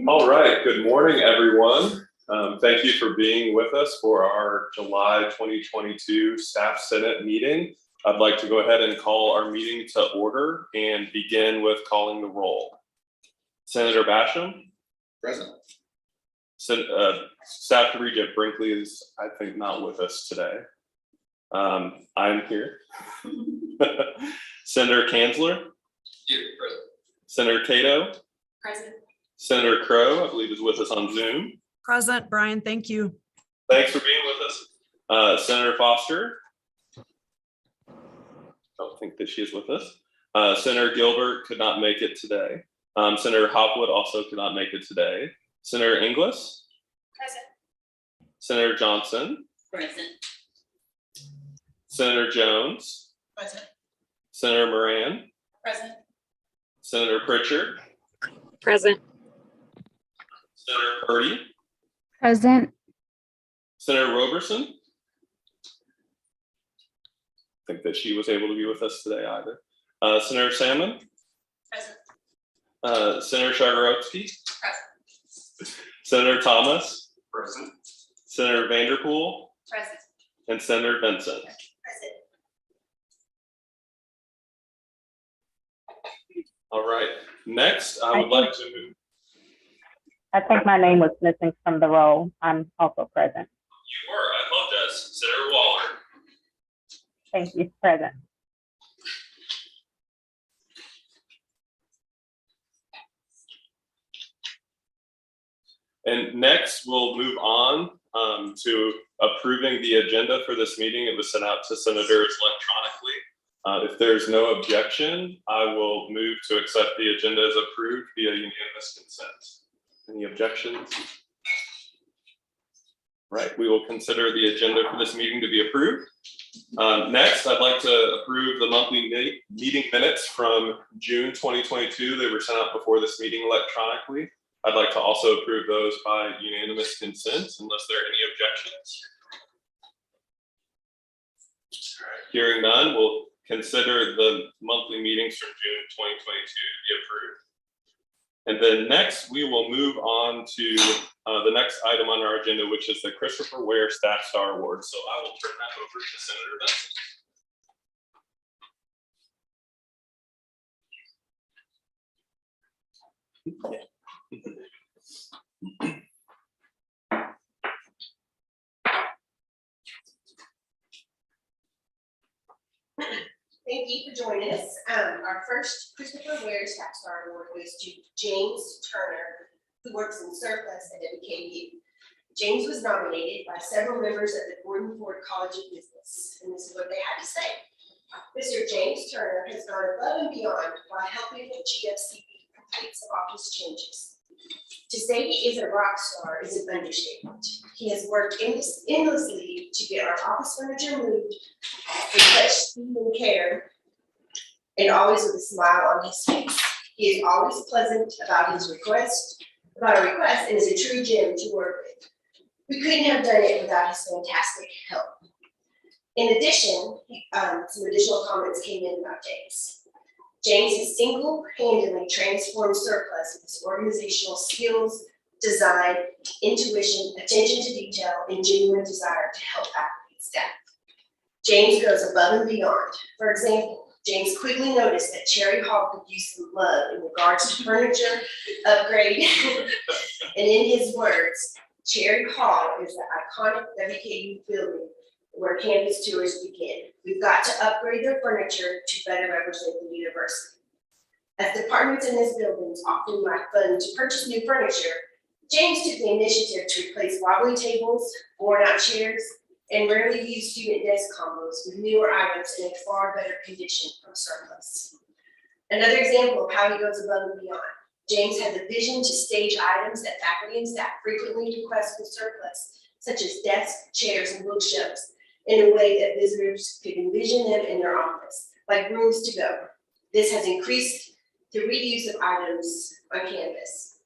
All right, good morning, everyone. Thank you for being with us for our July 2022 Staff Senate meeting. I'd like to go ahead and call our meeting to order and begin with calling the roll. Senator Basham? Present. Staff Regent Brinkley is, I think, not with us today. I'm here. Senator Kanzler? Here, present. Senator Cato? Present. Senator Crow, I believe, is with us on Zoom. Present, Brian, thank you. Thanks for being with us. Senator Foster? I don't think that she is with us. Senator Gilbert could not make it today. Senator Hopwood also could not make it today. Senator Inglis? Present. Senator Johnson? Present. Senator Jones? Present. Senator Moran? Present. Senator Pritchard? Present. Senator Purdy? Present. Senator Roberson? I think that she was able to be with us today either. Senator Salmon? Present. Senator Shagarovsky? Present. Senator Thomas? Present. Senator Vanderpool? Present. And Senator Benson? Present. All right. Next, I would like to move. I think my name was missing from the roll. I'm also present. You were. I apologize. Senator Waller. Thank you. Present. And next, we'll move on to approving the agenda for this meeting. It was sent out to senators electronically. If there's no objection, I will move to accept the agenda as approved via unanimous consent. Any objections? Right, we will consider the agenda for this meeting to be approved. Next, I'd like to approve the monthly meeting minutes from June 2022. They were sent out before this meeting electronically. I'd like to also approve those by unanimous consent unless there are any objections. All right, hearing none, we'll consider the monthly meetings from June 2022 to be approved. And then next, we will move on to the next item on our agenda, which is the Christopher Ware Staff Star Award. So I will turn that over to Senator Benson. Thank you for joining us. Our first Christopher Ware Staff Star Award goes to James Turner, who works in surplus at WKU. James was nominated by several members of the Gordon Ford College of Business, and this is what they had to say. Mr. James Turner has gone above and beyond while helping the GFCB complete some office changes. To say he is a rock star is an understatement. He has worked endlessly to get our office furniture moved with such speed and care, and always with a smile on his face. He is always pleasant about his request, and is a true gem to work with. We couldn't have done it without his fantastic help. In addition, some additional comments came in about James. James has single-handedly transformed surplus with his organizational skills, design, intuition, attention to detail, and genuine desire to help faculty and staff. James goes above and beyond. For example, James quickly noticed that Cherry Hall could use some love in regards to furniture upgrade. And in his words, Cherry Hall is the iconic WKU building where campus tours begin. We've got to upgrade their furniture to better represent the university. As departments in his buildings often lack funds to purchase new furniture, James took the initiative to replace wobbly tables, worn-out chairs, and rarely used student desk combos with newer items in a far better condition from surplus. Another example of how he goes above and beyond. James had the vision to stage items that faculty and staff frequently request from surplus, such as desks, chairs, and bookshelves, in a way that visitors could envision them in their office, like rooms to go. This has increased the reuse of items on campus.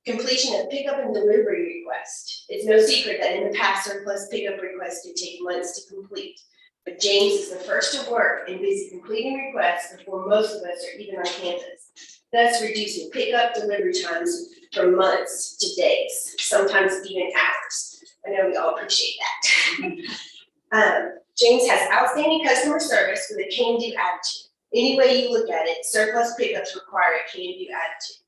Completion of pickup and delivery request. It's no secret that in the past, surplus pickup requests could take months to complete. But James is the first to work and busy completing requests before most of us are even on campus. thus reducing pickup delivery times from months to days, sometimes even hours. I know we all appreciate that. James has outstanding customer service with a can-do attitude. Any way you look at it, surplus pickups require a can-do attitude.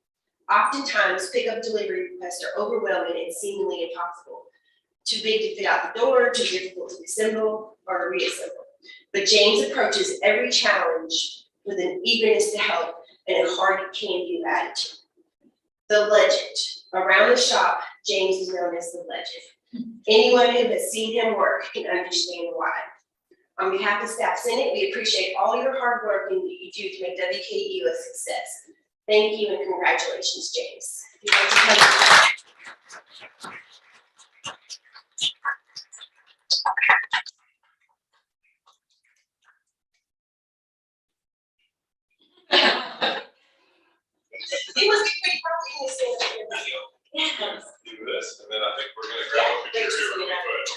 Oftentimes, pickup delivery requests are overwhelming and seemingly impossible. Too big to fit out the door, too difficult to assemble or reassemble. But James approaches every challenge with an eagerness to help and a hearty can-do attitude. The legend. Around the shop, James is known as the legend. Anyone who has seen him work can understand why. On behalf of Staff Senate, we appreciate all your hard work and that you do to make WKU a success. Thank you and congratulations, James. If you'd like to come- It was pretty probably in the same video. Yeah. Do this, and then I think we're gonna grab a picture here really quick.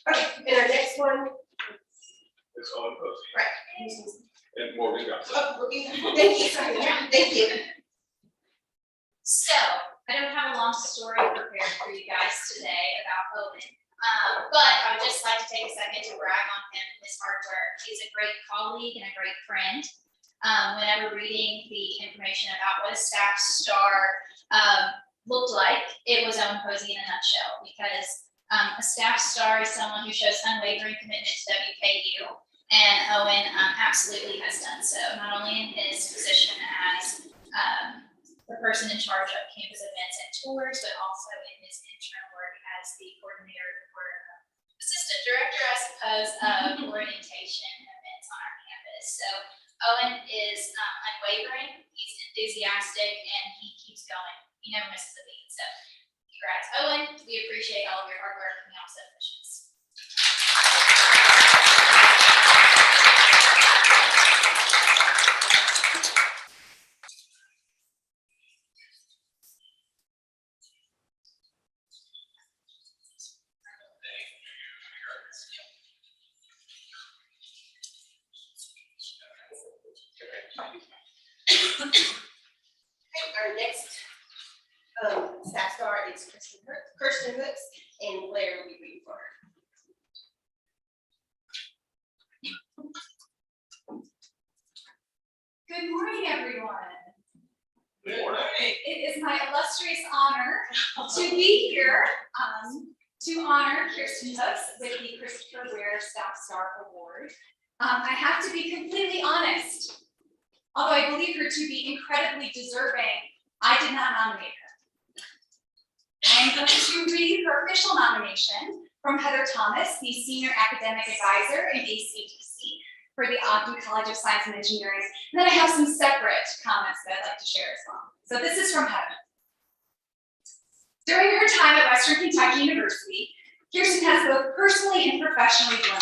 Okay, and our next one, It's Owen Posey right. and Morgan Gossett. Oh, okay. Thank you, sorry, thank you. So, I don't have a long story prepared for you guys today about Owen, but I would just like to take a second to brag on him and his hard work. He's a great colleague and a great friend. Whenever reading the information about what a staff star looked like, it was Owen Posey in a nutshell, because a staff star is someone who shows unwavering commitment to WKU, and Owen absolutely has done so, not only in his position as the person in charge of campus events and tours, but also in his interim work as the coordinator or assistant director, I suppose, of orientation events on our campus. So Owen is unwavering, he's enthusiastic, and he keeps going. He never misses a beat. So congrats, Owen. We appreciate all of your hard work and also efficiency. Our next staff star is Kirsten Hooks, and Blair will be reading for her. Good morning, everyone. Good morning. It is my illustrious honor to be here to honor Kirsten Hooks with the Christopher Ware Staff Star Award. I have to be completely honest. Although I believe her to be incredibly deserving, I did not nominate her. I'm going to read her official nomination from Heather Thomas, the Senior Academic Advisor in ACTC for the Ogden College of Science and Engineering. And then I have some separate comments that I'd like to share as well. So this is from Heather. During her time at Western Kentucky University, Kirsten has both personally and professionally grown.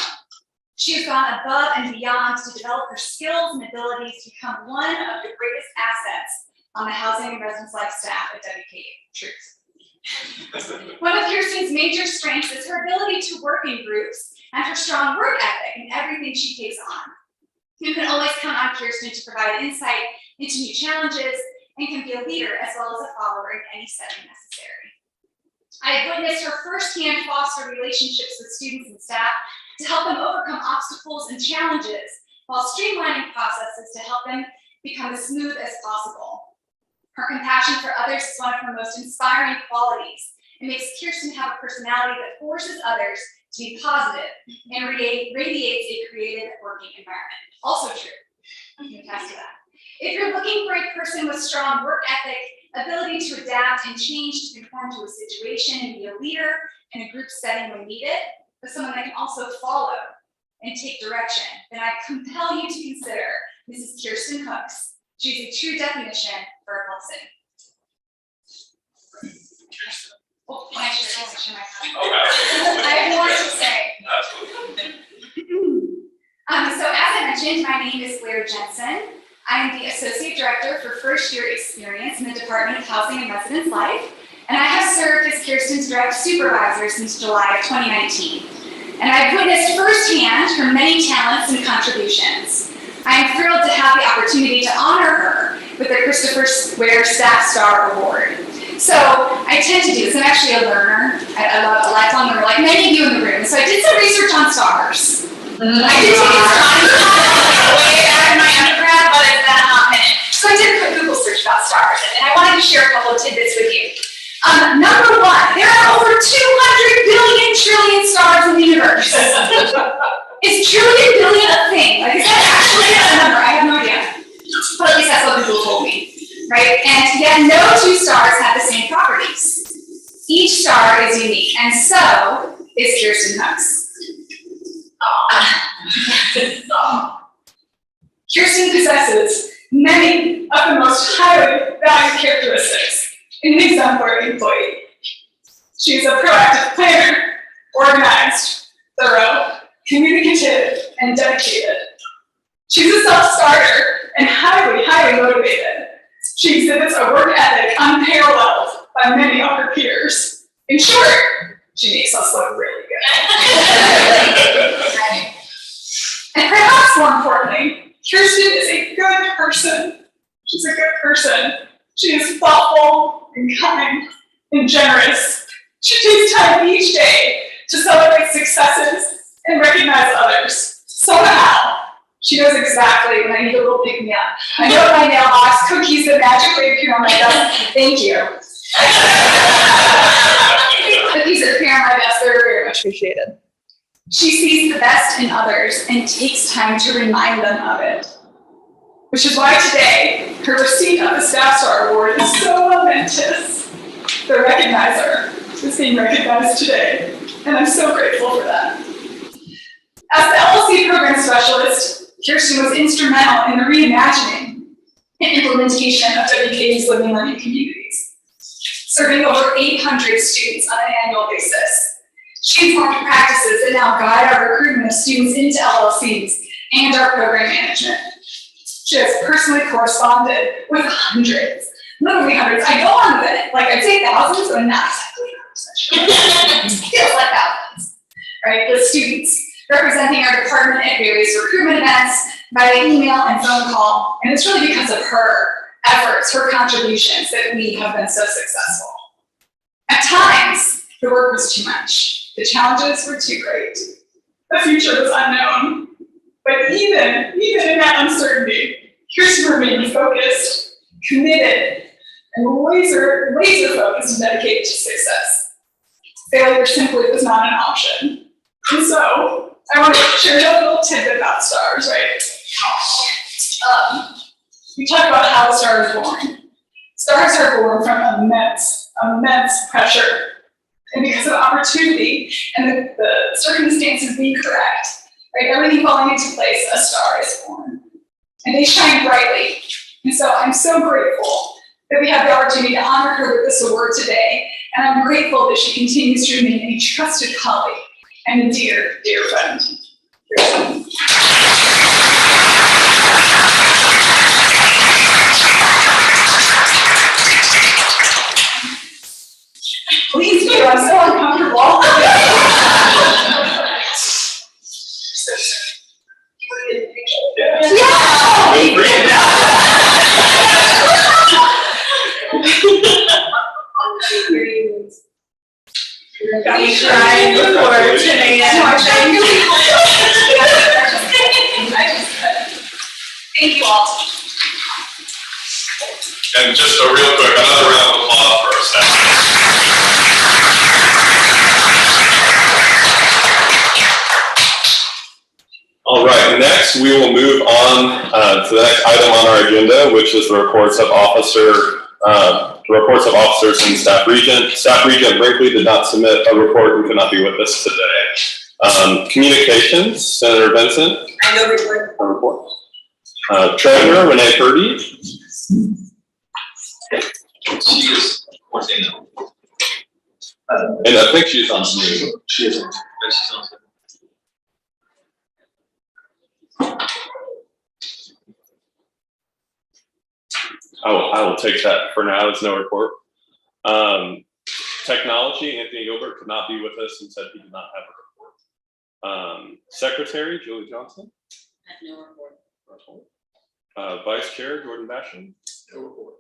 She has gone above and beyond to develop her skills and abilities to become one of the greatest assets on the housing and residence life staff at WKU. Truth. One of Kirsten's major strengths is her ability to work in groups and her strong work ethic in everything she takes on. You can always count on Kirsten to provide insight into new challenges and can be a leader as well as a follower in any setting necessary. I have witnessed her firsthand foster relationships with students and staff to help them overcome obstacles and challenges while streamlining processes to help them become as smooth as possible. Her compassion for others is one of her most inspiring qualities. It makes Kirsten have a personality that forces others to be positive and radiates a creative working environment. Also true. You can attest to that. If you're looking for a person with strong work ethic, ability to adapt and change to conform to a situation and be a leader in a group setting when needed, but someone that can also follow and take direction, then I compel you to consider Mrs. Kirsten Hooks. She's a true definition for a blessing. Oh, can I share my I have more to say. Absolutely. So as I mentioned, my name is Blair Jensen. I am the Associate Director for First Year Experience in the Department of Housing and Residence Life, and I have served as Kirsten's Direct Supervisor since July of 2019. And I've witnessed firsthand her many talents and contributions. I am thrilled to have the opportunity to honor her with the Christopher Ware Staff Star Award. So I tend to do this. I'm actually a learner. I love a lifelong learner, like many of you in the room. So I did some research on stars. I did take it way back in my undergrad, but it's been a hot minute. So I did a quick Google search about stars, and I wanted to share a couple of tidbits with you. Number one, there are over 200 billion trillion stars in the universe. Is trillion billion a thing? Like, is that actually a number? I have no idea. But at least that's what Google told me, right? And yet no two stars have the same properties. Each star is unique, and so is Kirsten Huck's. Kirsten possesses many of the most highly valued characteristics in an exemplary employee. She is a proactive planner, organized, thorough, communicative, and dedicated. She's a self-starter and highly, highly motivated. She exhibits a work ethic unparalleled by many of her peers. In short, she makes us look really good. And perhaps more importantly, Kirsten is a good person. She's a good person. She is thoughtful and kind and generous. She takes time each day to celebrate successes and recognize others. Somehow, she knows exactly when I need a little pick-me-up. I know my mailbox, cookies that magically appear on my desk. Thank you. Cookies that appear on my desk, they're very much appreciated. She sees the best in others and takes time to remind them of it. Which is why today, her receipt of the Staff Star Award is so momentous. The recognizer is being recognized today, and I'm so grateful for that. As the LLC program specialist, Kirsten was instrumental in the reimagining and implementation of WKU's living learning communities, serving over 800 students on an annual basis. She informed practices that now guide our recruitment of students into LLCs and our program management. She has personally corresponded with hundreds, literally hundreds. I go on with it, like I'd say thousands, but not exactly 100% sure. It feels like thousands, right? With students representing our department at various recruitment events, via email and phone call. And it's really because of her efforts, her contributions that we have been so successful. At times, the work was too much. The challenges were too great. The future was unknown. But even in that uncertainty, Kirsten remained focused, committed, and laser focused and dedicated to success. Failure simply was not an option. And so, I want to share a little tidbit about stars, right? We talk about how a star is born. Stars are born from immense pressure. And because of opportunity and the circumstances being correct, right, everything falling into place, a star is born. And they shine brightly. And so I'm so grateful that we have the opportunity to honor her with this award today. And I'm grateful that she continues to remain a trusted colleague and a dear, dear friend. Please do, I'm so uncomfortable. Got me crying before 10 a.m. Thank you all. And just a real quick, another round of applause for our staff. All right, next we will move on to the next item on our agenda, which is the reports of officers and staff regent. Staff regent Brinkley did not submit a report and could not be with us today. Communications, Senator Vincent. I know report. A report. Treasurer Renee Purdy. She is working now. And I think she's on Zoom. She isn't. But she's on. I will take that for now as no report. Technology, Anthony Gilbert could not be with us and said he did not have a report. Secretary, Julie Johnson. I have no report. Vice Chair, Jordan Basham. No report.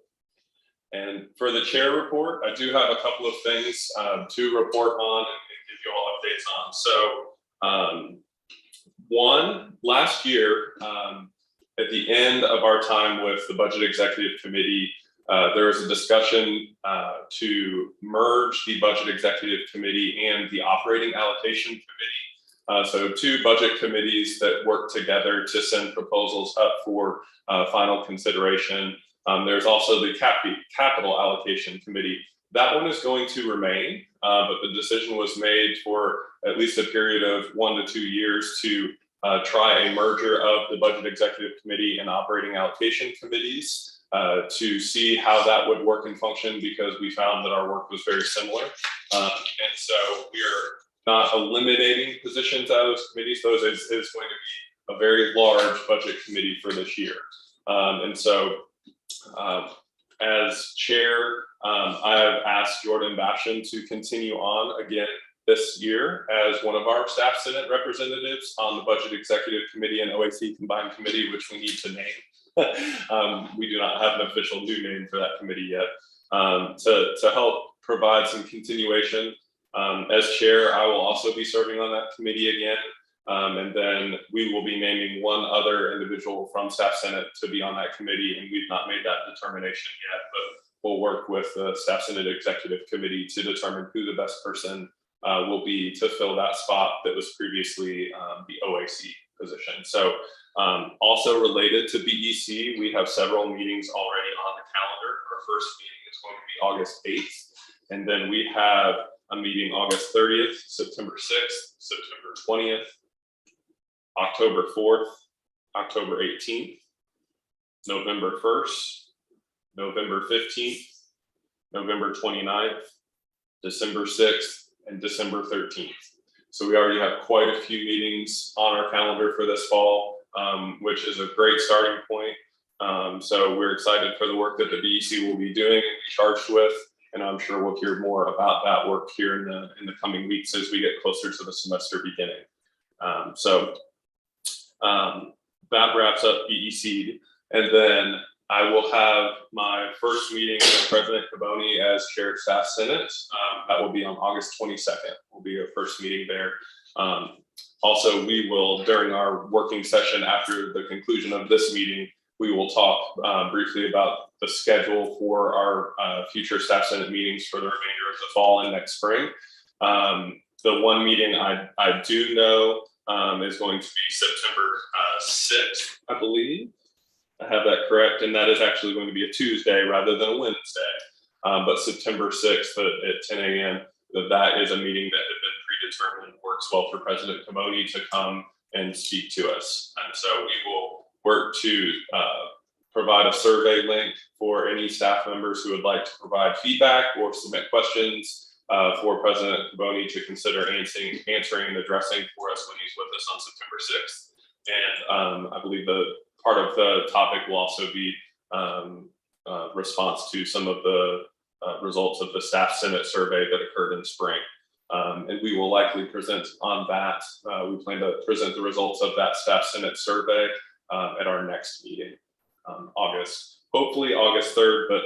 And for the chair report, I do have a couple of things to report on and give you all updates on. So one, last year, at the end of our time with the Budget Executive Committee, there was a discussion to merge the Budget Executive Committee and the Operating Allocation Committee. So two budget committees that work together to send proposals up for final consideration. There's also the Capital Allocation Committee. That one is going to remain, but the decision was made for at least a period of 1 to 2 years to try a merger of the Budget Executive Committee and Operating Allocation Committees to see how that would work and function, because we found that our work was very similar. And so we're not eliminating positions out of those committees. Those is going to be a very large budget committee for this year. And so as chair, I have asked Jordan Basham to continue on again this year as one of our staff senate representatives on the Budget Executive Committee and OAC Combined Committee, which we need to name. We do not have an official new name for that committee yet. To help provide some continuation, as chair, I will also be serving on that committee again. And then we will be naming one other individual from Staff Senate to be on that committee, and we've not made that determination yet, but we'll work with the Staff Senate Executive Committee to determine who the best person will be to fill that spot that was previously the OAC position. So also related to BEC, we have several meetings already on the calendar. Our first meeting is going to be August 8th, and then we have a meeting August 30th, September 6th, September 20th, October 4th, October 18th, November 1st, November 15th, November 29th, December 6th, and December 13th. So we already have quite a few meetings on our calendar for this fall, which is a great starting point. So we're excited for the work that the BEC will be doing and be charged with. And I'm sure we'll hear more about that work here in the coming weeks as we get closer to the semester beginning. That wraps up BEC. And then I will have my first meeting with President Caboni as Chair of Staff Senate. That will be on August 22nd. Will be our first meeting there. Also, we will, during our working session after the conclusion of this meeting, we will talk briefly about the schedule for our future Staff Senate meetings for the remainder of the fall and next spring. The one meeting I do know is going to be September 6th, I believe. I have that correct, and that is actually going to be a Tuesday rather than a Wednesday. But September 6th at 10 a.m., that is a meeting that had been predetermined and works well for President Caboni to come and speak to us. And so we will work to provide a survey link for any staff members who would like to provide feedback or submit questions for President Caboni to consider answering and addressing for us when he's with us on September 6th. And I believe the part of the topic will also be response to some of the results of the Staff Senate survey that occurred in spring. And we will likely present on that. We plan to present the results of that Staff Senate survey at our next meeting, hopefully August 3rd, but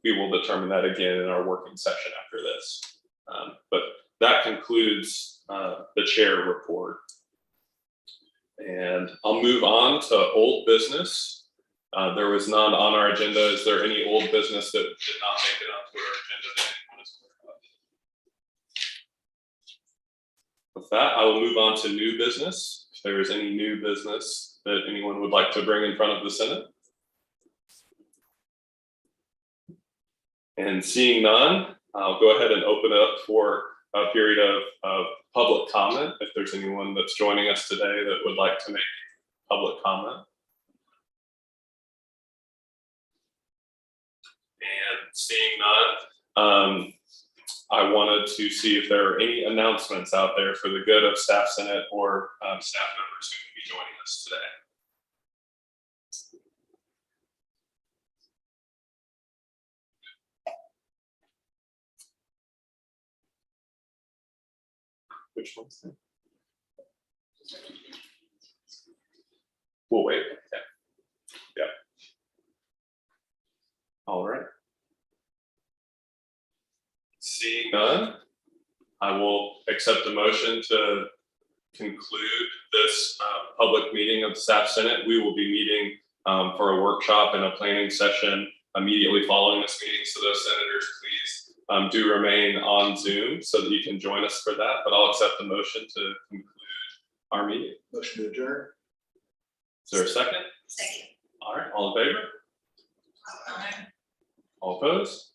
we will determine that again in our working session after this. But that concludes the chair report. And I'll move on to old business. There was none on our agenda. Is there any old business that did not make it onto our agenda that anyone is aware of? With that, I will move on to new business. If there is any new business that anyone would like to bring in front of the Senate. And seeing none, I'll go ahead and open it up for a period of public comment. If there's anyone that's joining us today that would like to make public comment. And seeing none, I wanted to see if there are any announcements out there for the good of Staff Senate or staff members who will be joining us today. Which one's that? We'll wait. Yeah. Yeah. All right. Seeing none, I will accept a motion to conclude this public meeting of the Staff Senate. We will be meeting for a workshop and a planning session immediately following this meeting. So those senators, please do remain on Zoom so that you can join us for that. But I'll accept the motion to conclude our meeting. Motion to adjourn. Is there a second? Second. All right, all in favor? All opposed?